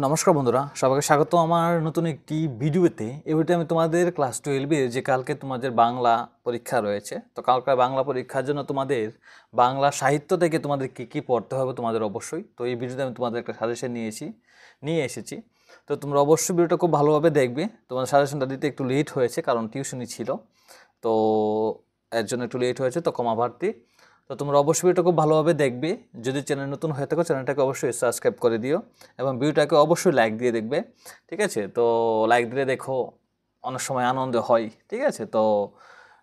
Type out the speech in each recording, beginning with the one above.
নমস্কার বন্ধুরা, সবাইকে স্বাগত আমার নতুন একটি ভিডিওতে। এই ভিডিওতে আমি তোমাদের ক্লাস 12 যে কালকে তোমাদের বাংলা পরীক্ষা রয়েছে, তো কালকে বাংলা পরীক্ষার জন্য তোমাদের বাংলা সাহিত্য থেকে তোমাদের কী পড়তে হবে তোমাদের অবশ্যই। তো এই ভিডিওতে আমি তোমাদের একটা সাজেশন নিয়ে এসেছি। তো তোমরা অবশ্যই ভিডিওটা খুব ভালোভাবে দেখবে। তোমাদের সাজেশনটা দিতে একটু লেট হয়েছে, কারণ টিউশনি ছিল, তো এর জন্য একটু লেট হয়েছে, তো ক্ষমা প্রার্থী। তো তোমরা অবশ্যই ভিডিওটা খুব ভালোভাবে দেখবে। যদি চ্যানেল নতুন হয়ে থাকো চ্যানেলটাকে অবশ্যই সাবস্ক্রাইব করে দিও এবং ভিডিওটাকে অবশ্যই লাইক দিয়ে দেখবে, ঠিক আছে? তো লাইক দিলে দেখো অনেক সময় আনন্দ হয়, ঠিক আছে? তো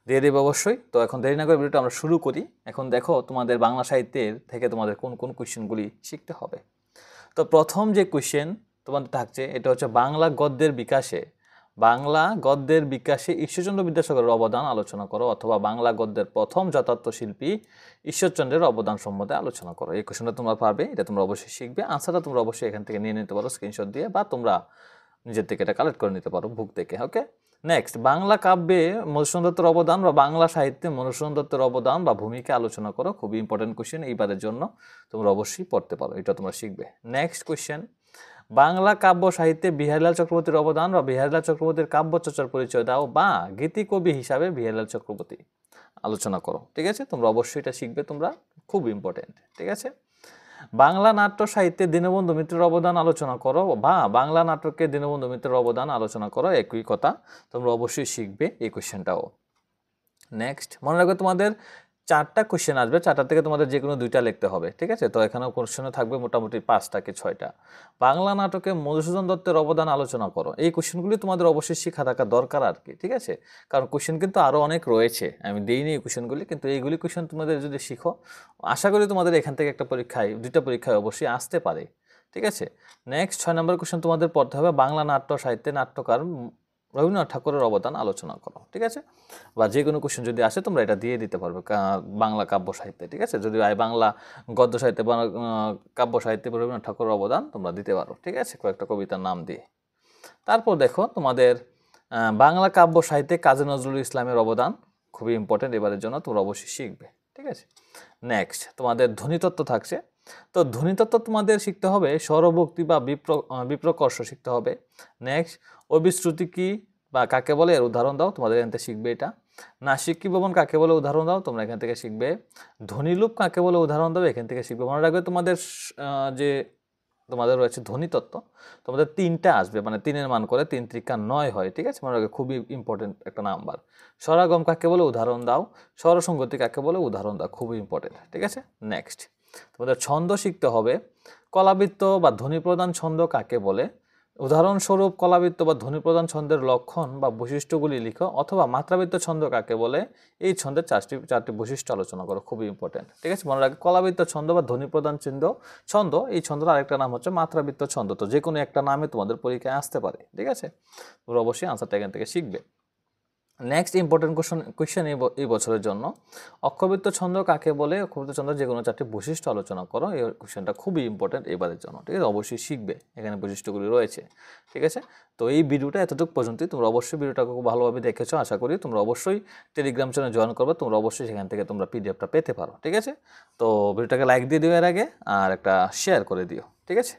দিয়ে দেবে অবশ্যই। তো এখন দেরি না করে ভিডিওটা আমরা শুরু করি। এখন দেখো তোমাদের বাংলা সাহিত্যের থেকে তোমাদের কোন কোন কোয়েশ্চেনগুলি শিখতে হবে। তো প্রথম যে কোয়েশ্চেন তোমাদের থাকছে, এটা হচ্ছে বাংলা গদ্যের বিকাশে ঈশ্বরচন্দ্র বিদ্যাসাগরের অবদান আলোচনা করো, অথবা বাংলা গদ্যের প্রথম যথার্থ শিল্পী ঈশ্বরচন্দ্রের অবদান সম্বন্ধে আলোচনা করো। এই কোয়েশ্চনটা তোমরা পারবে, এটা তোমরা অবশ্যই শিখবে। আনসারটা তোমরা অবশ্যই এখান থেকে নিয়ে নিতে পারো স্ক্রিনশট দিয়ে, বা তোমরা নিজের থেকে এটা কালেক্ট করে নিতে পারো বুক থেকে। ওকে, নেক্সট, বাংলা কাব্যে মধুসূদন দত্তের অবদান বা বাংলা সাহিত্যে মধুসূদন দত্তের অবদান বা ভূমিকা আলোচনা করো। খুবই ইম্পর্টেন্ট কোয়েশ্চেন, এইবারের জন্য তোমরা অবশ্যই পড়তে পারো, এটা তোমরা শিখবে। নেক্সট কোয়েশ্চেন, বাংলা কাব্য সাহিত্যে বিহারীলাল চক্রবর্তীর অবদান বা বিহারীলাল চক্রবর্তীর কাব্যচর্চার পরিচয় দাও, বা গীতিকবি হিসাবে বিহারীলাল চক্রবর্তী আলোচনা করো। ঠিক আছে, তোমরা অবশ্যই এটা শিখবে, তোমরা খুব ইম্পর্টেন্ট। ঠিক আছে, বাংলা নাট্য সাহিত্যে দীনবন্ধু মিত্রের অবদান আলোচনা করো, বা বাংলা নাটকে দীনবন্ধু মিত্রের অবদান আলোচনা করো। একই কথা, তোমরা অবশ্যই শিখবে এই কোয়েশ্চেনটাও। নেক্সট, মনে রাখবে তোমাদের 4টা কোয়েশ্চেন আসবে, 4টা থেকে তোমাদের যে কোনো 2টা লিখতে হবে। ঠিক আছে, তো এখানেও কোয়েশ্চেনে থাকবে মোটামুটি 5টা কি 6টা। বাংলা নাটকে মধুসূদন দত্তের অবদান আলোচনা করো। এই কোয়েশ্চেনগুলি তোমাদের অবশ্যই শিখা থাকা দরকার আর কি। ঠিক আছে, কারণ কোয়েশ্চেন কিন্তু আরও অনেক রয়েছে, আমি দিইনি এই কোয়েশ্চেনগুলি, কিন্তু এইগুলি কোয়েশ্চেন তোমাদের যদি শিখো, আশা করি তোমাদের এখান থেকে একটা পরীক্ষায় 2টা পরীক্ষায় অবশ্যই আসতে পারে। ঠিক আছে, নেক্সট 6 নম্বর কোয়েশ্চেন তোমাদের পড়তে হবে, বাংলা নাট্য সাহিত্যে নাট্যকার রবীন্দ্রনাথ ঠাকুরের অবদান আলোচনা করো। ঠিক আছে, বা যে কোনো কোয়েশ্চেন যদি আসে তোমরা এটা দিয়ে দিতে পারবে বাংলা কাব্য সাহিত্যে। ঠিক আছে, যদি বাংলা গদ্য সাহিত্যে বা কাব্য সাহিত্যে রবীন্দ্রনাথ ঠাকুরের অবদান তোমরা দিতে পারো। ঠিক আছে, কয়েকটা কবিতার নাম দিয়ে। তারপর দেখো তোমাদের বাংলা কাব্য সাহিত্যে কাজী নজরুল ইসলামের অবদান খুবই ইম্পর্টেন্ট এবারের জন্য, তোমরা অবশ্যই শিখবে। ঠিক আছে, নেক্সট তোমাদের ধ্বনিতত্ত্ব থাকছে। তো ধ্বনিতত্ত্ব তোমাদের শিখতে হবে, স্বরভক্তি বা বিপ্রকর্ষ শিখতে হবে। নেক্সট, অবিশ্রুতি কি বা কাকে বলে এর উদাহরণ দাও, তোমাদের এখান থেকে শিখবে এটা। নাসিকি ভবন কাকে বলে উদাহরণ দাও, তোমরা এখান থেকে শিখবে। ধ্বনিলুপ কাকে বলে উদাহরণ দাও, এখান থেকে শিখবে। মনে রাখবে তোমাদের যে তোমাদের রয়েছে ধ্বনিতত্ত্ব, তোমাদের 3টা আসবে, মানে 3-এর মান করে 3 × 9 হয়। ঠিক আছে, মনে রাখবে খুবই ইম্পর্টেন্ট একটা নাম্বার। স্বরাগম কাকে বলে উদাহরণ দাও, স্বরসঙ্গতি কাকে বলে উদাহরণ দাও, খুবই ইম্পর্টেন্ট। ঠিক আছে, নেক্সট তোমাদের ছন্দ শিখতে হবে। কলাবৃত্ত বা ধ্বনিপ্রধান ছন্দ কাকে বলে, উদাহরণস্বরূপ কলাবৃত্ত বা ধ্বনিপ্রধান ছন্দের লক্ষণ বা বৈশিষ্ট্যগুলি লিখো, অথবা মাত্রাবৃত্ত ছন্দ কাকে বলে, এই ছন্দের 4টি বৈশিষ্ট্য আলোচনা করো। খুবই ইম্পর্টেন্ট। ঠিক আছে, মনে রাখবে কলাবৃত্ত ছন্দ বা ধ্বনিপ্রধান ছন্দ, এই ছন্দের আরেকটা নাম হচ্ছে মাত্রাবৃত্ত ছন্দ। তো যে কোনো একটা নামে তোমাদের পরীক্ষায় আসতে পারে। ঠিক আছে, তোমরা অবশ্যই আনসারটা এখান থেকে শিখবে। নেক্সট ইম্পর্টেন্ট কোয়েশ্চেন এই বছরের জন্য, অক্ষবৃত্ত ছন্দ কাকে বলে, অক্ষবৃত্ত ছন্দের যে কোনো 4টি বৈশিষ্ট্য আলোচনা করো। এই কোয়েশ্চেনটা খুবই ইম্পর্টেন্ট এবারের জন্য। ঠিক আছে, অবশ্যই শিখবে, এখানে বৈশিষ্ট্যগুলি রয়েছে। ঠিক আছে, তো এই ভিডিওটা এতটুকু পর্যন্তই। তোমরা অবশ্যই ভিডিওটাকে খুব ভালোভাবে দেখেছো আশা করি। তোমরা অবশ্যই টেলিগ্রাম চ্যানেল জয়েন করবে, তোমরা অবশ্যই সেখান থেকে তোমরা পিডিএফটা পেতে পারো। ঠিক আছে, তো ভিডিওটাকে লাইক দিয়ে দিও এর আগে, আর একটা শেয়ার করে দিও। ঠিক আছে।